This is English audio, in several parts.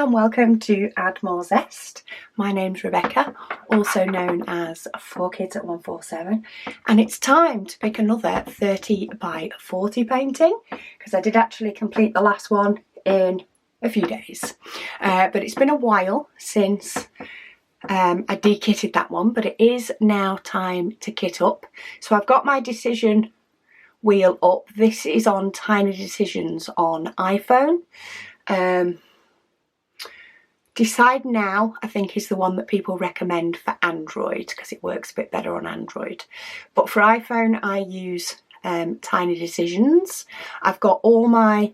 and welcome to Add More Zest. My name's Rebecca, also known as 4Kids at 147, and it's time to pick another 30 by 40 painting because I did actually complete the last one in a few days, but it's been a while since I de-kitted that one, but it is now time to kit up. So I've got my decision wheel up. This is on Tiny Decisions on iPhone. Decide Now, I think, is the one that people recommend for Android because it works a bit better on Android. But for iPhone, I use Tiny Decisions. I've got all my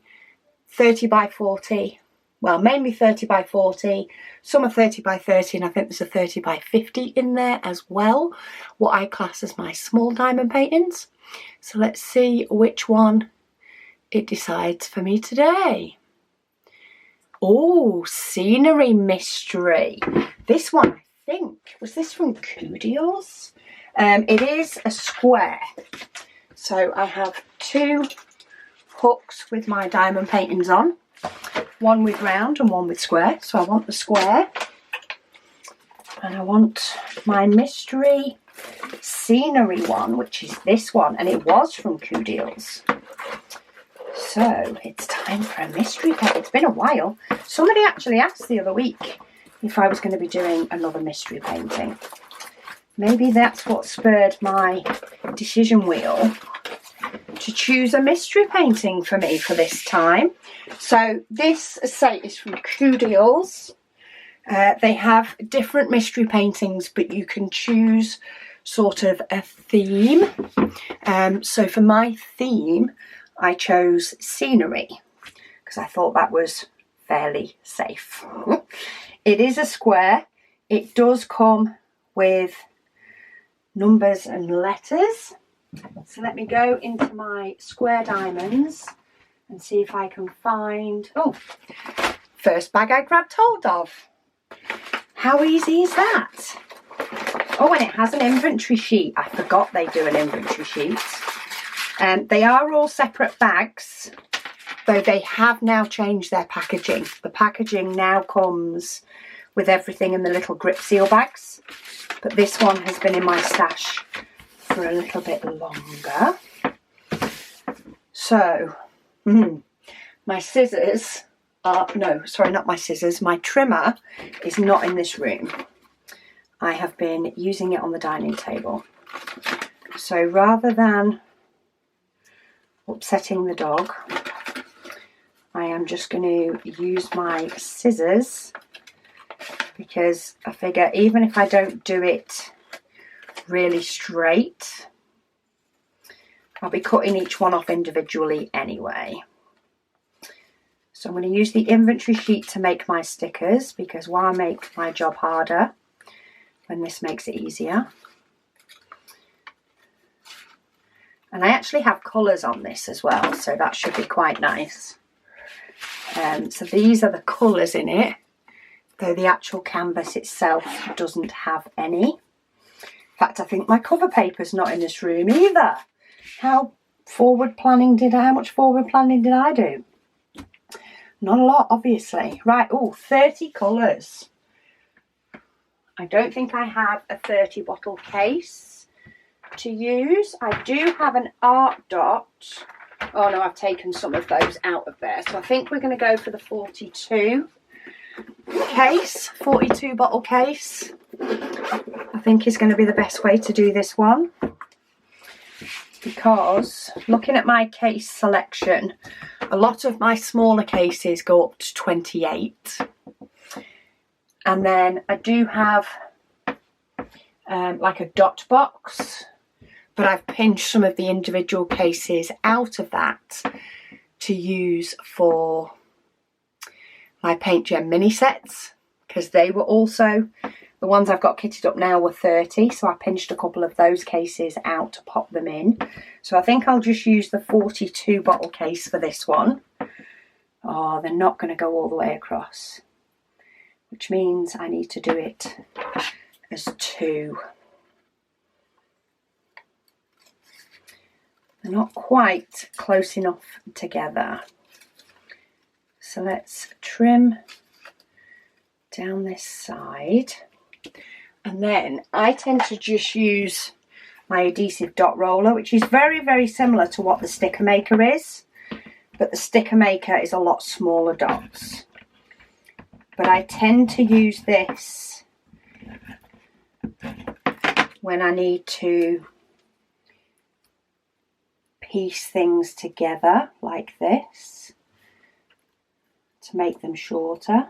30 by 40, well, mainly 30 by 40, some are 30 by 30, and I think there's a 30 by 50 in there as well, what I class as my small diamond paintings. So let's see which one it decides for me today. Oh, Scenery Mystery. This one, I think, was this from Kudios? It is a square. So I have two hooks with my diamond paintings on. One with round and one with square. So I want the square. And I want my mystery scenery one, which is this one. And it was from Kudios. So it's time for a mystery paint. It's been a while. Somebody actually asked the other week if I was going to be doing another mystery painting. Maybe that's what spurred my decision wheel to choose a mystery painting for me for this time. So this, as I say, is from Kudios. They have different mystery paintings, but you can choose sort of a theme. So for my theme, I chose scenery because I thought that was fairly safe. It is a square. It does come with numbers and letters. So let me go into my square diamonds and see if I can find, oh, first bag I grabbed hold of. How easy is that? Oh, and it has an inventory sheet. I forgot they do an inventory sheet. They are all separate bags, though they have now changed their packaging. The packaging now comes with everything in the little grip seal bags, but this one has been in my stash for a little bit longer. So, my scissors are, no, sorry, not my scissors, my trimmer is not in this room. I have been using it on the dining table. So rather than upsetting the dog, I am just going to use my scissors because I figure even if I don't do it really straight, I'll be cutting each one off individually anyway. So I'm going to use the inventory sheet to make my stickers because why make my job harder when this makes it easier? And I actually have colours on this as well, so that should be quite nice. So these are the colours in it, though the actual canvas itself doesn't have any. In fact, I think my cover paper's not in this room either. How much forward planning did I do? Not a lot, obviously. Right, oh, 30 colours. I don't think I have a 30 bottle case to use. I do have an art dot. Oh no, I've taken some of those out of there. So I think we're going to go for the 42 case, 42 bottle case. I think is going to be the best way to do this one. Because looking at my case selection, a lot of my smaller cases go up to 28. And then I do have like a dot box, but I've pinched some of the individual cases out of that to use for my Paint Gem mini sets because they were also, the ones I've got kitted up now were 30, so I pinched a couple of those cases out to pop them in. So I think I'll just use the 42 bottle case for this one. Oh, they're not going to go all the way across, which means I need to do it as two. They're not quite close enough together. So let's trim down this side. And then I tend to just use my adhesive dot roller, which is very, very similar to what the sticker maker is, but the sticker maker is a lot smaller dots. But I tend to use this when I need to piece things together like this to make them shorter.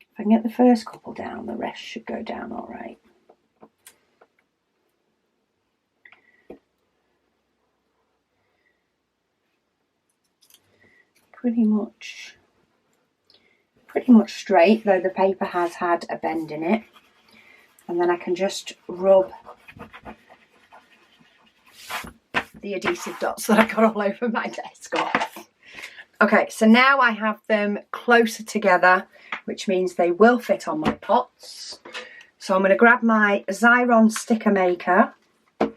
If I can get the first couple down, the rest should go down all right. Pretty much straight, though the paper has had a bend in it. And then I can just rub the adhesive dots that I got all over my desk off. Okay, so now I have them closer together, which means they will fit on my pots. So I'm going to grab my Xyron sticker maker and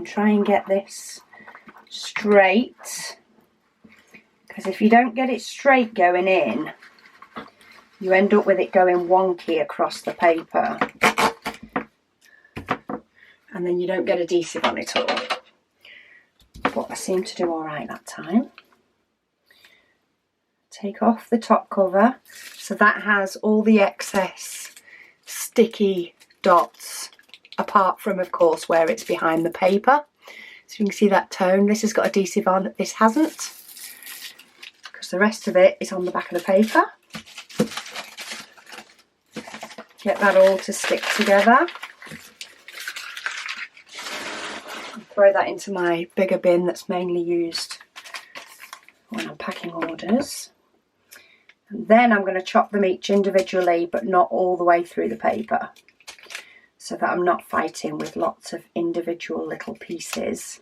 try and get this straight, because if you don't get it straight going in, you end up with it going wonky across the paper, and then you don't get adhesive on it all. But I seem to do all right that time. Take off the top cover, so that has all the excess sticky dots, apart from, of course, where it's behind the paper. So you can see that tone. This has got adhesive on, this hasn't, because the rest of it is on the back of the paper. Get that all to stick together. Throw that into my bigger bin that's mainly used when I'm packing orders. And then I'm going to chop them each individually, but not all the way through the paper, so that I'm not fighting with lots of individual little pieces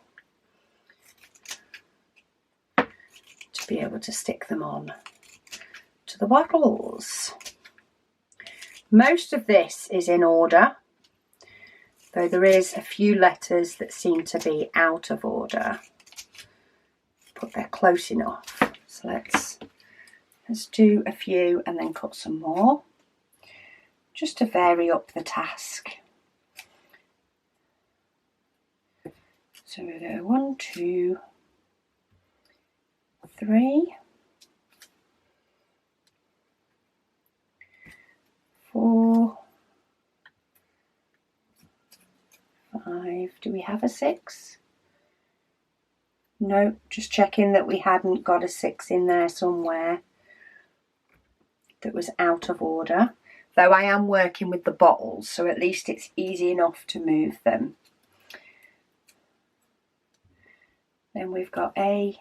to be able to stick them on to the bottles. Most of this is in order, though there is a few letters that seem to be out of order, but they're close enough. So let's do a few and then cut some more, just to vary up the task. So we go 1, 2, 3, 4, 5. Do we have a 6? No, just checking that we hadn't got a 6 in there somewhere that was out of order. Though I am working with the bottles, so at least it's easy enough to move them. Then we've got A,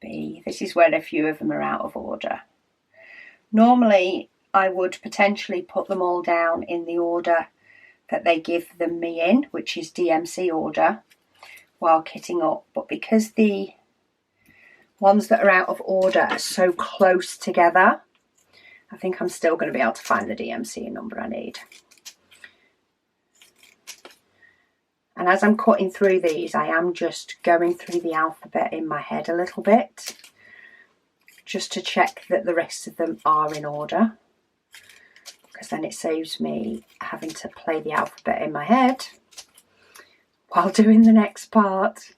B. This is where a few of them are out of order. Normally, I would potentially put them all down in the order that they give them me in, which is DMC order, while kitting up. But because the ones that are out of order are so close together, I think I'm still going to be able to find the DMC number I need. And as I'm cutting through these, I am just going through the alphabet in my head a little bit, just to check that the rest of them are in order, because then it saves me having to play the alphabet in my head while doing the next part.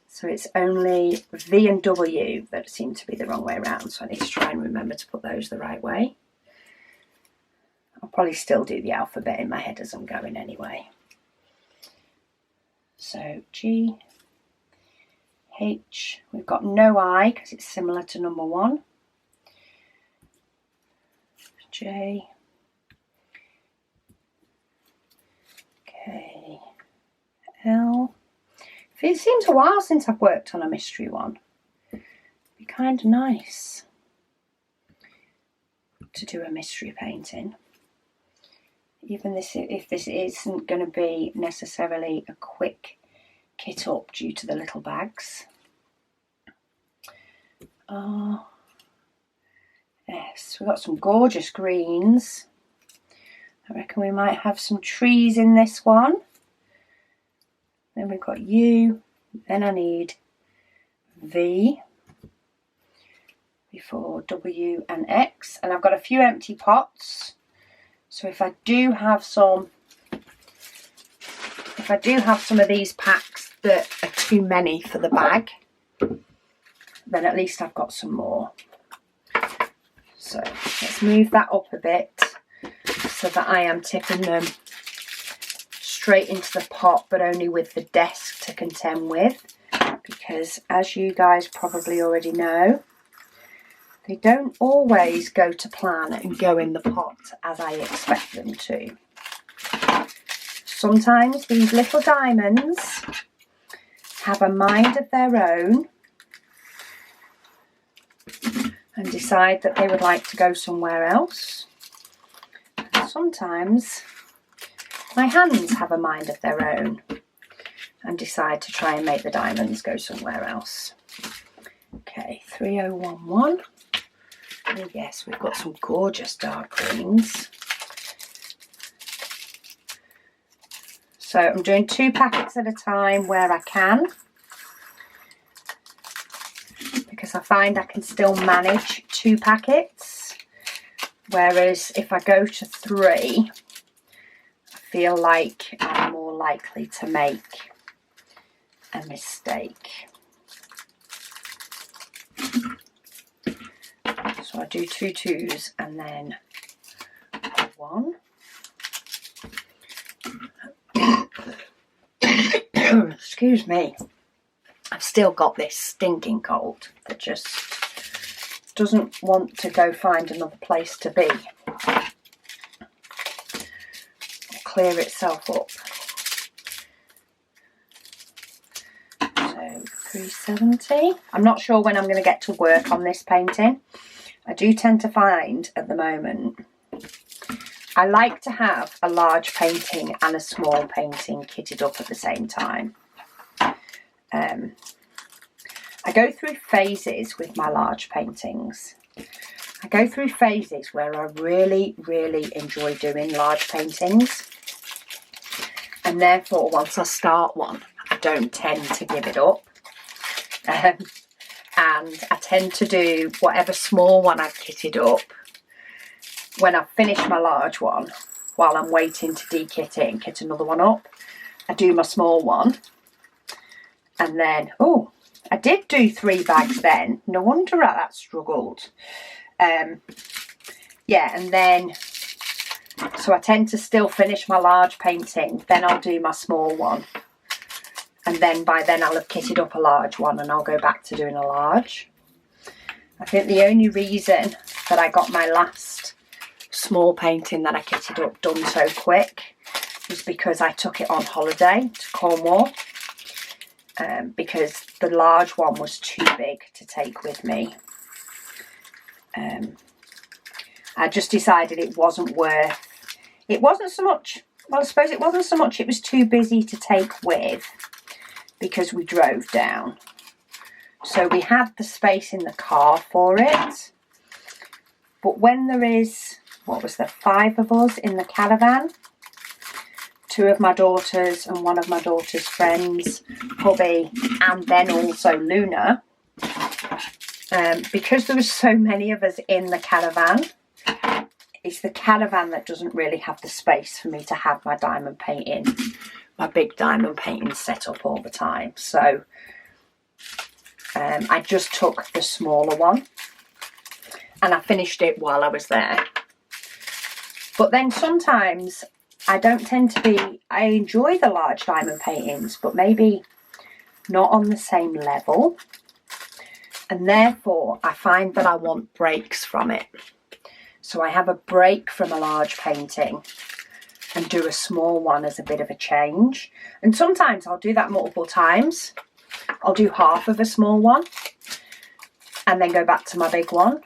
So it's only V and W that seem to be the wrong way around, so I need to try and remember to put those the right way. I'll probably still do the alphabet in my head as I'm going anyway. So G, H, we've got no I because it's similar to number 1. J, K, L. It seems a while since I've worked on a mystery one. It'd be kind of nice to do a mystery painting. Even if this isn't going to be necessarily a quick kit up due to the little bags. Yes, we've got some gorgeous greens. I reckon we might have some trees in this one. Then we've got U, Then I need V before W and X, and I've got a few empty pots. So if I do have some of these packs that are too many for the bag, then at least I've got some more. So let's move that up a bit so that I am tipping them straight into the pot, but only with the desk to contend with, because as you guys probably already know, they don't always go to plan and go in the pot as I expect them to. Sometimes these little diamonds have a mind of their own and decide that they would like to go somewhere else. And sometimes my hands have a mind of their own and decide to try and make the diamonds go somewhere else. Okay, 3011. Oh yes, we've got some gorgeous dark greens. So I'm doing 2 packets at a time where I can, because I find I can still manage 2 packets, whereas if I go to 3, I feel like I'm more likely to make a mistake. So I do 2 twos and then 1. Excuse me. I've still got this stinking cold that just doesn't want to go find another place to be. Clear itself up. So 370. I'm not sure when I'm going to get to work on this painting. I do tend to find at the moment I like to have a large painting and a small painting kitted up at the same time. I go through phases with my large paintings. I go through phases where I really, really enjoy doing large paintings. And therefore, once I start one, I don't tend to give it up. And I tend to do whatever small one I've kitted up. When I've finished my large one, while I'm waiting to de-kit it and kit another one up, I do my small one. And then, oh, I did do 3 bags then. No wonder that struggled. Yeah, and then, so I tend to still finish my large painting. Then I'll do my small one. And then by then I'll have kitted up a large one and I'll go back to doing a large. I think the only reason that I got my last small painting that I kitted up done so quick was because I took it on holiday to Cornwall. Because the large one was too big to take with me. I just decided it wasn't worth, it wasn't so much, well I suppose it wasn't so much it was too busy to take with, because we drove down. So we had the space in the car for it. But when there is, what was there, 5 of us in the caravan, 2 of my daughters and 1 of my daughter's friends, hubby, and then also Luna. Because there was so many of us in the caravan, it's the caravan that doesn't really have the space for me to have my diamond painting, my big diamond painting set up all the time. So I just took the smaller one and I finished it while I was there. But then sometimes I don't tend to be, I enjoy the large diamond paintings, but maybe not on the same level. And therefore, I find that I want breaks from it. So I have a break from a large painting and do a small one as a bit of a change. And sometimes I'll do that multiple times. I'll do half of a small one and then go back to my big one.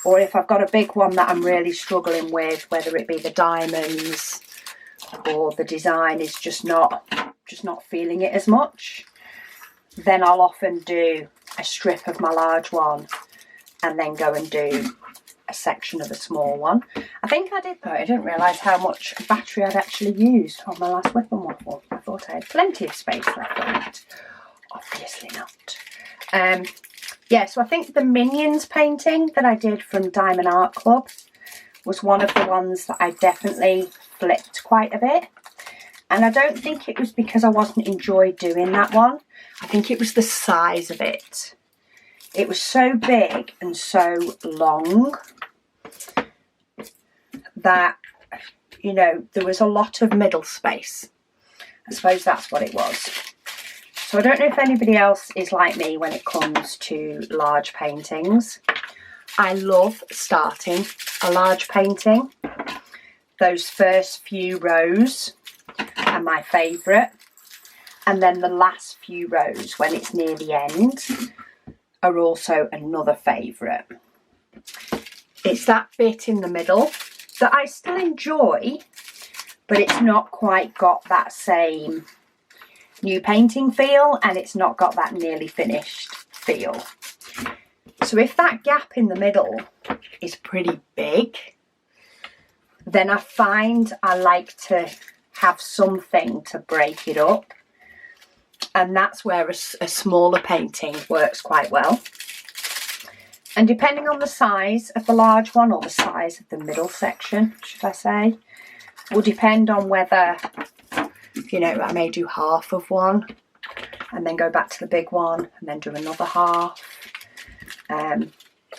Or if I've got a big one that I'm really struggling with, whether it be the diamonds or the design is just not feeling it as much, then I'll often do a strip of my large one and then go and do a section of a small one. I think I did though, I didn't realise how much battery I'd actually used on my last Whip and Waffle. thought I had plenty of space left on it. Obviously not. Yeah, so I think the Minions painting that I did from Diamond Art Club was one of the ones that I definitely flipped quite a bit. And I don't think it was because I wasn't enjoying doing that one. I think it was the size of it. It was so big and so long that, you know, there was a lot of middle space. I suppose that's what it was. So I don't know if anybody else is like me when it comes to large paintings. I love starting a large painting. Those first few rows are my favourite. And then the last few rows, when it's near the end, are also another favourite. It's that bit in the middle that I still enjoy, but it's not quite got that same new painting feel, and it's not got that nearly finished feel. So if that gap in the middle is pretty big, then I find I like to have something to break it up, and that's where a smaller painting works quite well. And depending on the size of the large one, or the size of the middle section, should I say, will depend on whether, you know, I may do half of one and then go back to the big one and then do another half.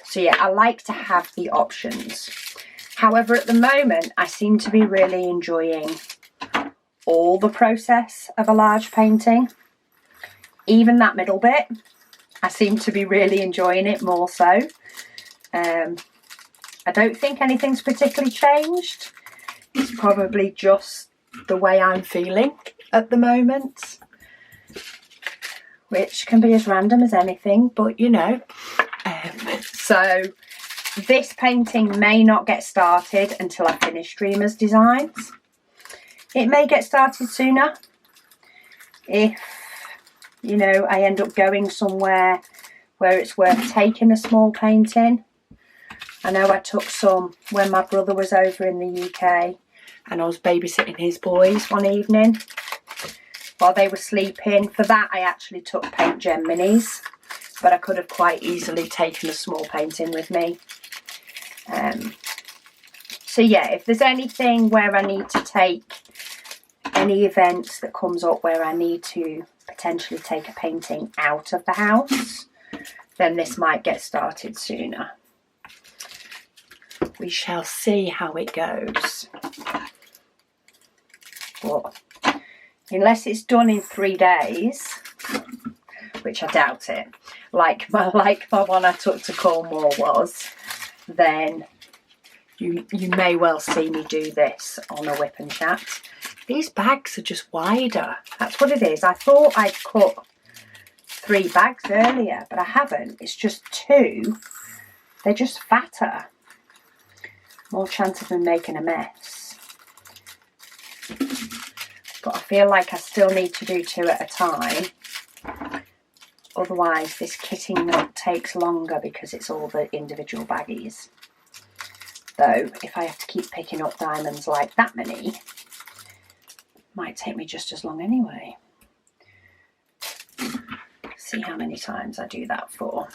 So yeah, I like to have the options. However, at the moment, I seem to be really enjoying all the process of a large painting. Even that middle bit, I seem to be really enjoying it more so. I don't think anything's particularly changed. It's probably just the way I'm feeling at the moment, which can be as random as anything, but you know. So this painting may not get started until I finish Dreamer's designs. It may get started sooner if, you know, I end up going somewhere where it's worth taking a small painting. I know I took some when my brother was over in the UK and I was babysitting his boys one evening while they were sleeping. For that, I actually took Paint Gem minis, but I could have quite easily taken a small painting with me. So yeah, if there's anything where I need to take any events that comes up where I need to potentially take a painting out of the house, then this might get started sooner. We shall see how it goes. But unless it's done in 3 days, which I doubt it, like my one I took to Cornwall was, then you may well see me do this on a whip and chat. These bags are just wider. That's what it is. I thought I'd cut 3 bags earlier, but I haven't. It's just 2. They're just fatter. More chance of them making a mess. But I feel like I still need to do 2 at a time. Otherwise, this kitting nut takes longer because it's all the individual baggies. Though, if I have to keep picking up diamonds like that many, it might take me just as long anyway. See how many times I do that for.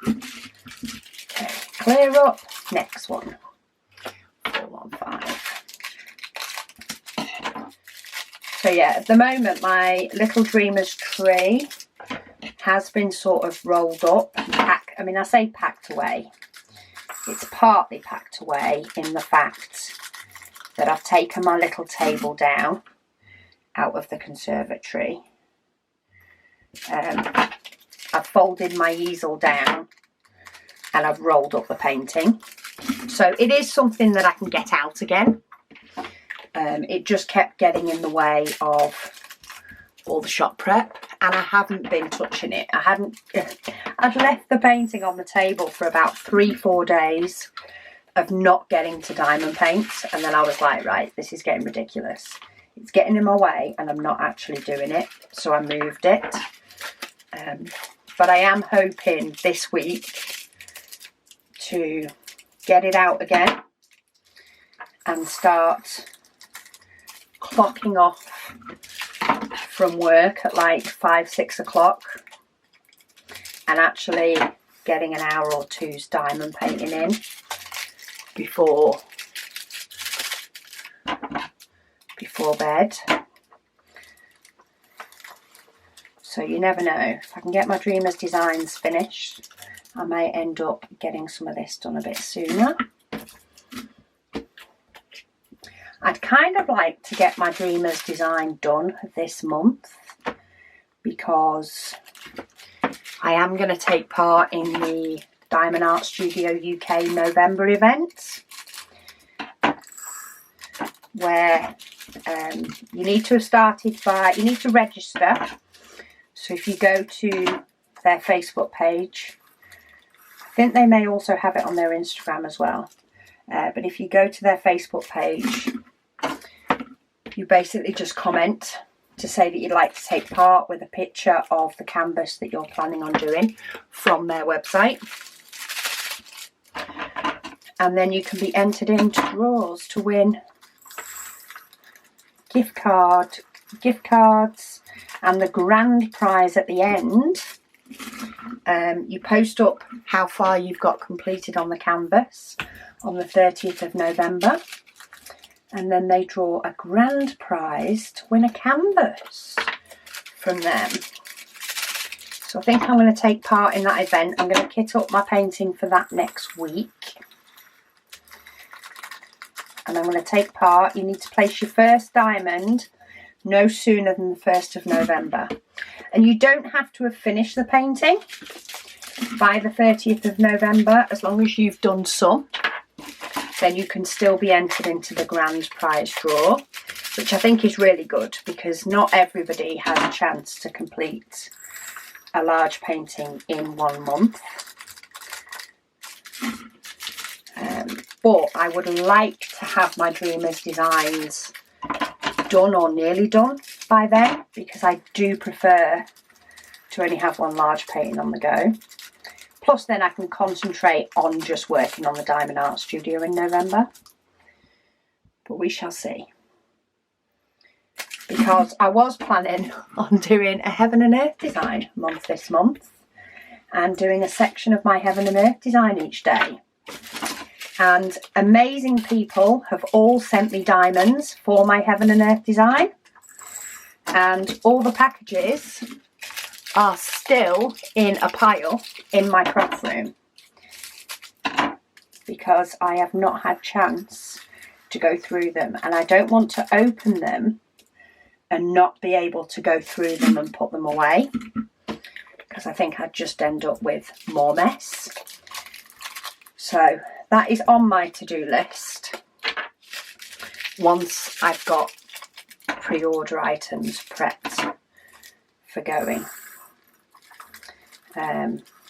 Okay, clear up. Next one. 415. So yeah, at the moment my little Dreamer's tree has been sort of rolled up. I mean, I say packed away. It's partly packed away in the fact that I've taken my little table down out of the conservatory. I've folded my easel down and I've rolled up the painting. So it is something that I can get out again. It just kept getting in the way of all the shop prep, and I haven't been touching it. I'd left the painting on the table for about 3-4 days of not getting to diamond paint, and then I was like, right, this is getting ridiculous. It's getting in my way and I'm not actually doing it, so I moved it. But I am hoping this week to get it out again and start clocking off from work at like 5-6 o'clock and actually getting an hour or two's diamond painting in before bed. So you never know. If I can get my Dreamers designs finished, I may end up getting some of this done a bit sooner. I'd kind of like to get my Dreamers design done this month because I am going to take part in the Diamond Art Studio UK November event, where you need to have started by, you need to register. So if you go to their Facebook page, I think they may also have it on their Instagram as well. But if you go to their Facebook page, you basically just comment to say that you'd like to take part with a picture of the canvas that you're planning on doing from their website. And then you can be entered into draws to win gift cards, and the grand prize at the end. You post up how far you've got completed on the canvas on the 30th of November. And then they draw a grand prize to win a canvas from them. So I think I'm going to take part in that event. I'm going to kit up my painting for that next week. And I'm going to take part. You need to place your first diamond no sooner than the 1st of November. And you don't have to have finished the painting by the 30th of November, as long as you've done some. Then you can still be entered into the grand prize draw, which I think is really good because not everybody has a chance to complete a large painting in 1 month. But I would like to have my Dreamers designs done or nearly done by then, because I do prefer to only have one large painting on the go. Plus then I can concentrate on just working on the Diamond Art Studio in November. But we shall see. Because I was planning on doing a Heaven and Earth design month this month. And doing a section of my Heaven and Earth design each day. And amazing people have all sent me diamonds for my Heaven and Earth design. And all the packages are still in a pile in my craft room because I have not had chance to go through them, and I don't want to open them and not be able to go through them and put them away, because I think I'd just end up with more mess. So that is on my to-do list once I've got pre-order items prepped for going.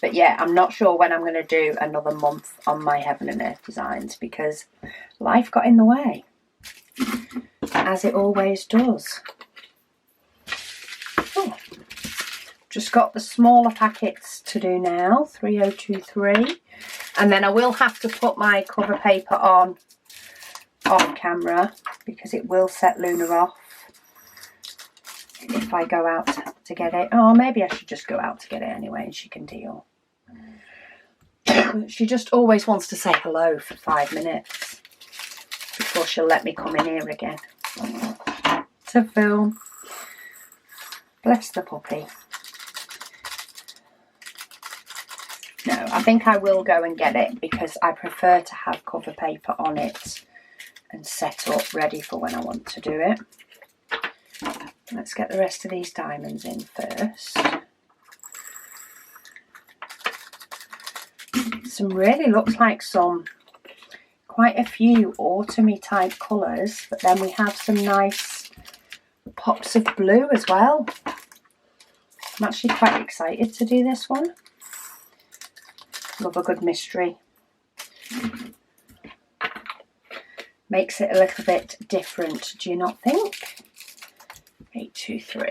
But yeah, I'm not sure when I'm going to do another month on my Heaven and Earth designs because life got in the way, as it always does. Oh, just got the smaller packets to do now, 3023, and then I will have to put my cover paper on off camera because it will set Luna off if I go out to get it. Oh, maybe I should just go out to get it anyway and she can deal. She just always wants to say hello for 5 minutes before she'll let me come in here again to film. Bless the puppy. No, I think I will go and get it because I prefer to have cover paper on it and set up ready for when I want to do it. Let's get the rest of these diamonds in first. Some really looks like quite a few autumny type colours, but then we have some nice pops of blue as well. I'm actually quite excited to do this one. Love a good mystery. Makes it a little bit different, do you not think? 823.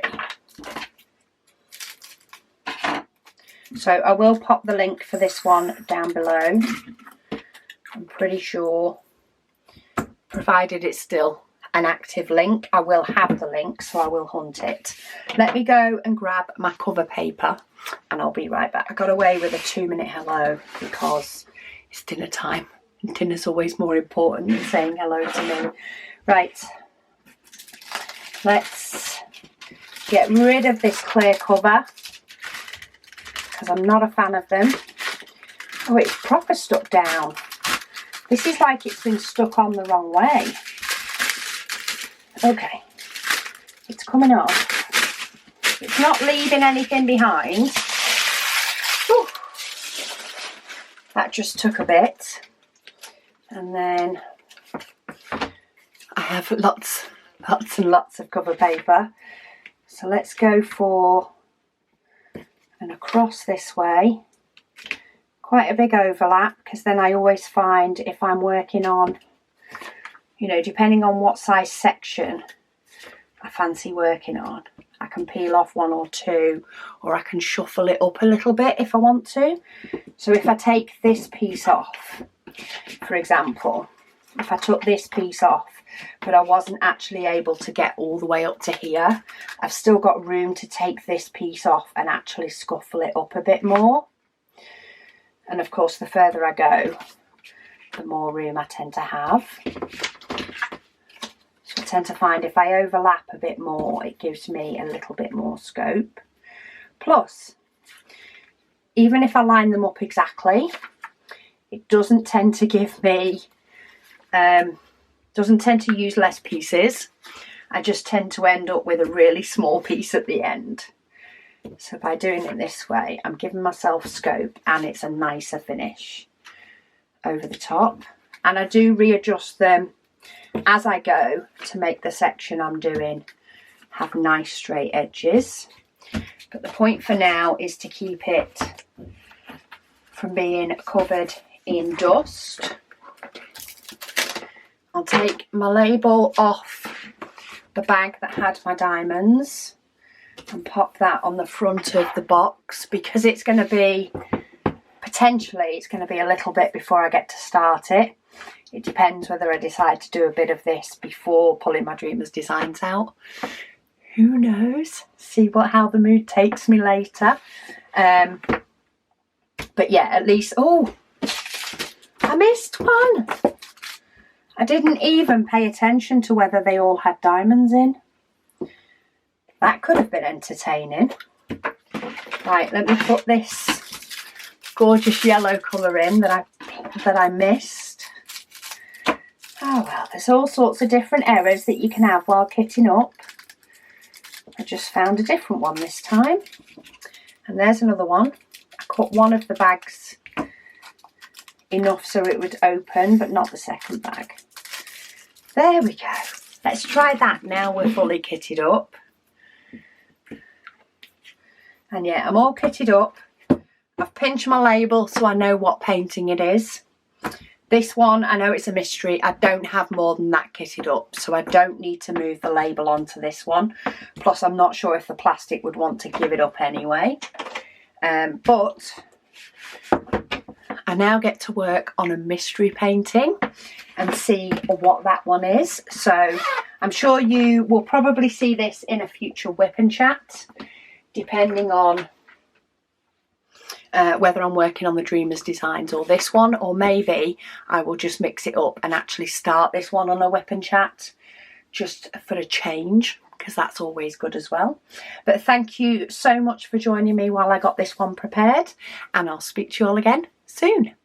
So I will pop the link for this one down below. I'm pretty sure, provided it's still an active link. I will have the link, so I will hunt it. Let me go and grab my cover paper and I'll be right back. I got away with a 2-minute hello because it's dinner time. And dinner's always more important than saying hello to me. Right, let's get rid of this clear cover because I'm not a fan of them. Oh, it's proper stuck down. This is like it's been stuck on the wrong way. Okay, it's coming off. It's not leaving anything behind. Whew. That just took a bit. And then I have lots and lots of cover paper. So let's go for and across this way. Quite a big overlap, because then I always find if I'm working on, you know, depending on what size section I fancy working on, I can peel off 1 or 2, or I can shuffle it up a little bit if I want to. So if I take this piece off, for example, if I took this piece off but I wasn't actually able to get all the way up to here, I've still got room to take this piece off and actually scuffle it up a bit more. And of course, the further I go, the more room I tend to have. So I tend to find if I overlap a bit more, it gives me a little bit more scope. Plus, even if I line them up exactly, it doesn't tend to give me, doesn't tend to use less pieces. I just tend to end up with a really small piece at the end. So by doing it this way, I'm giving myself scope and it's a nicer finish over the top. And I do readjust them as I go to make the section I'm doing have nice straight edges. But the point for now is to keep it from being covered in dust. I'll take my label off the bag that had my diamonds and pop that on the front of the box, because it's going to be, potentially it's going to be a little bit before I get to start it. It depends whether I decide to do a bit of this before pulling my Dreamers designs out. Who knows? See how the mood takes me later. But yeah, at least, oh, I missed one. I didn't even pay attention to whether they all had diamonds in. That could have been entertaining. Right, let me put this gorgeous yellow colour in that I missed. Oh well, there's all sorts of different errors that you can have while kitting up. I just found a different one this time. And there's another one. I cut one of the bags enough so it would open, but not the second bag. There we go. Let's try that now we're fully kitted up. And yeah, I'm all kitted up. I've pinched my label so I know what painting it is. This one, I know it's a mystery. I don't have more than that kitted up, so I don't need to move the label onto this one. Plus, I'm not sure if the plastic would want to give it up anyway. But I now get to work on a mystery painting and see what that one is. So I'm sure you will probably see this in a future whip and chat, depending on whether I'm working on the Dreamers designs or this one, or maybe I will just mix it up and actually start this one on a whip and chat just for a change, because that's always good as well. But thank you so much for joining me while I got this one prepared, and I'll speak to you all again soon.